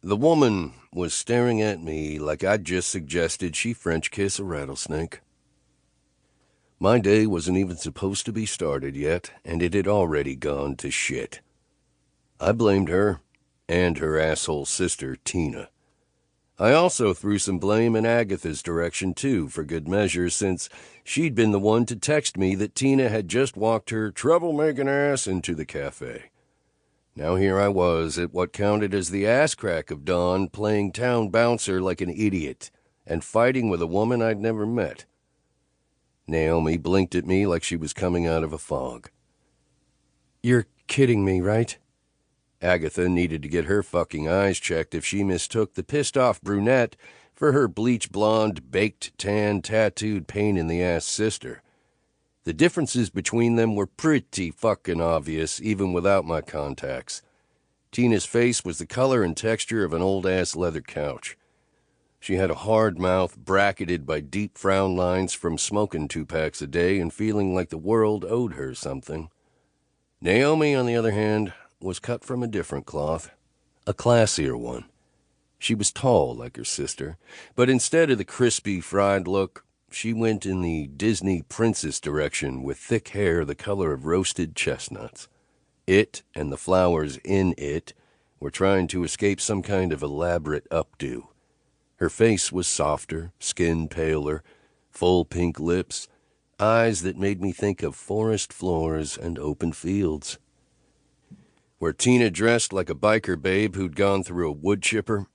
The woman was staring at me like I'd just suggested she French kiss a rattlesnake. My day wasn't even supposed to be started yet, and it had already gone to shit. I blamed her, and her asshole sister, Tina. I also threw some blame in Agatha's direction, too, for good measure, since she'd been the one to text me that Tina had just walked her troublemaking ass into the cafe. Now here I was at what counted as the ass crack of dawn, playing town bouncer like an idiot, and fighting with a woman I'd never met. Naomi blinked at me like she was coming out of a fog. "You're kidding me, right?" Agatha needed to get her fucking eyes checked if she mistook the pissed-off brunette for her bleach-blonde, baked-tan, tattooed pain-in-the-ass sister. The differences between them were pretty fucking obvious, even without my contacts. Tina's face was the color and texture of an old-ass leather couch. She had a hard mouth bracketed by deep frown lines from smoking 2 packs a day and feeling like the world owed her something. Naomi, on the other hand, was cut from a different cloth, a classier one. She was tall like her sister, but instead of the crispy, fried look, she went in the Disney princess direction with thick hair the color of roasted chestnuts. It and the flowers in it were trying to escape some kind of elaborate updo. Her face was softer, skin paler, full pink lips, eyes that made me think of forest floors and open fields. Where Tina dressed like a biker babe who'd gone through a wood chipper,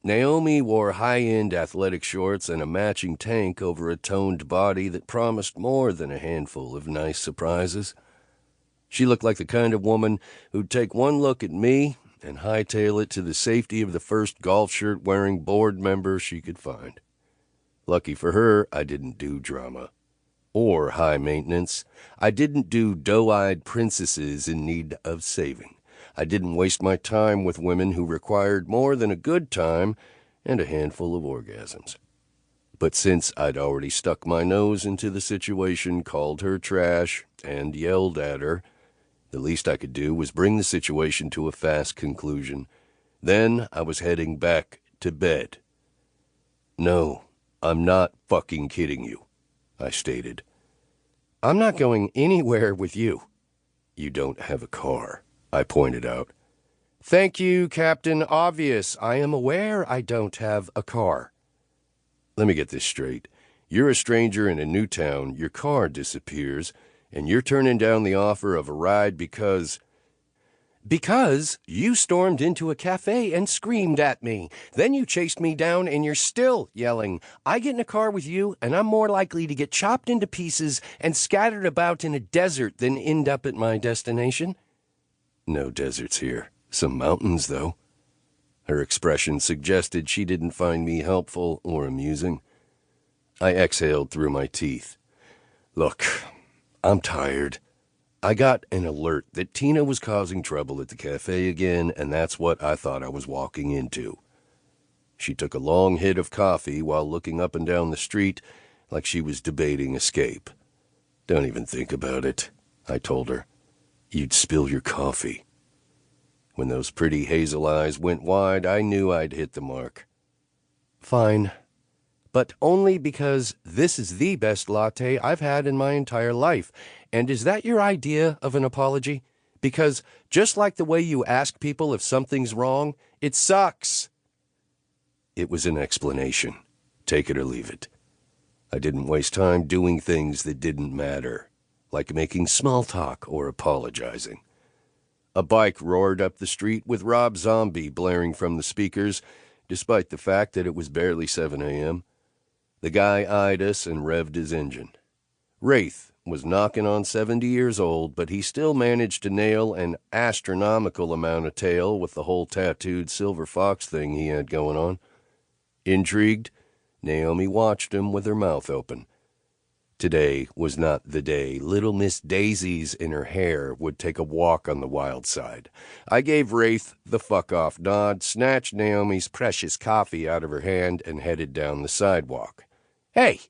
Naomi wore high-end athletic shorts and a matching tank over a toned body that promised more than a handful of nice surprises. She looked like the kind of woman who'd take one look at me and hightail it to the safety of the first golf shirt-wearing board member she could find. Lucky for her, I didn't do drama. Or high maintenance. I didn't do doe-eyed princesses in need of saving. I didn't waste my time with women who required more than a good time and a handful of orgasms. But since I'd already stuck my nose into the situation, called her trash, and yelled at her, the least I could do was bring the situation to a fast conclusion. Then I was heading back to bed. "No, I'm not fucking kidding you," I stated. "I'm not going anywhere with you." "You don't have a car," I pointed out. "Thank you, Captain Obvious. I am aware I don't have a car." "Let me get this straight. You're a stranger in a new town, your car disappears, and you're turning down the offer of a ride because you stormed into a cafe and screamed at me. Then you chased me down and you're still yelling. I get in a car with you and I'm more likely to get chopped into pieces and scattered about in a desert than end up at my destination." "No deserts here. Some mountains, though." Her expression suggested she didn't find me helpful or amusing. I exhaled through my teeth. "Look, I'm tired. I got an alert that Tina was causing trouble at the cafe again, and that's what I thought I was walking into." She took a long hit of coffee while looking up and down the street like she was debating escape. "Don't even think about it," I told her. "You'd spill your coffee." When those pretty hazel eyes went wide, I knew I'd hit the mark. "Fine. But only because this is the best latte I've had in my entire life. And is that your idea of an apology? Because just like the way you ask people if something's wrong, it sucks." It was an explanation. Take it or leave it. I didn't waste time doing things that didn't matter, like making small talk or apologizing. A bike roared up the street with Rob Zombie blaring from the speakers, despite the fact that it was barely 7 a.m. The guy eyed us and revved his engine. Wraith was knocking on 70 years old, but he still managed to nail an astronomical amount of tail with the whole tattooed silver fox thing he had going on. Intrigued, Naomi watched him with her mouth open. Today was not the day little Miss Daisies in her hair would take a walk on the wild side. I gave Wraith the fuck-off nod, snatched Naomi's precious coffee out of her hand, and headed down the sidewalk. "Hey,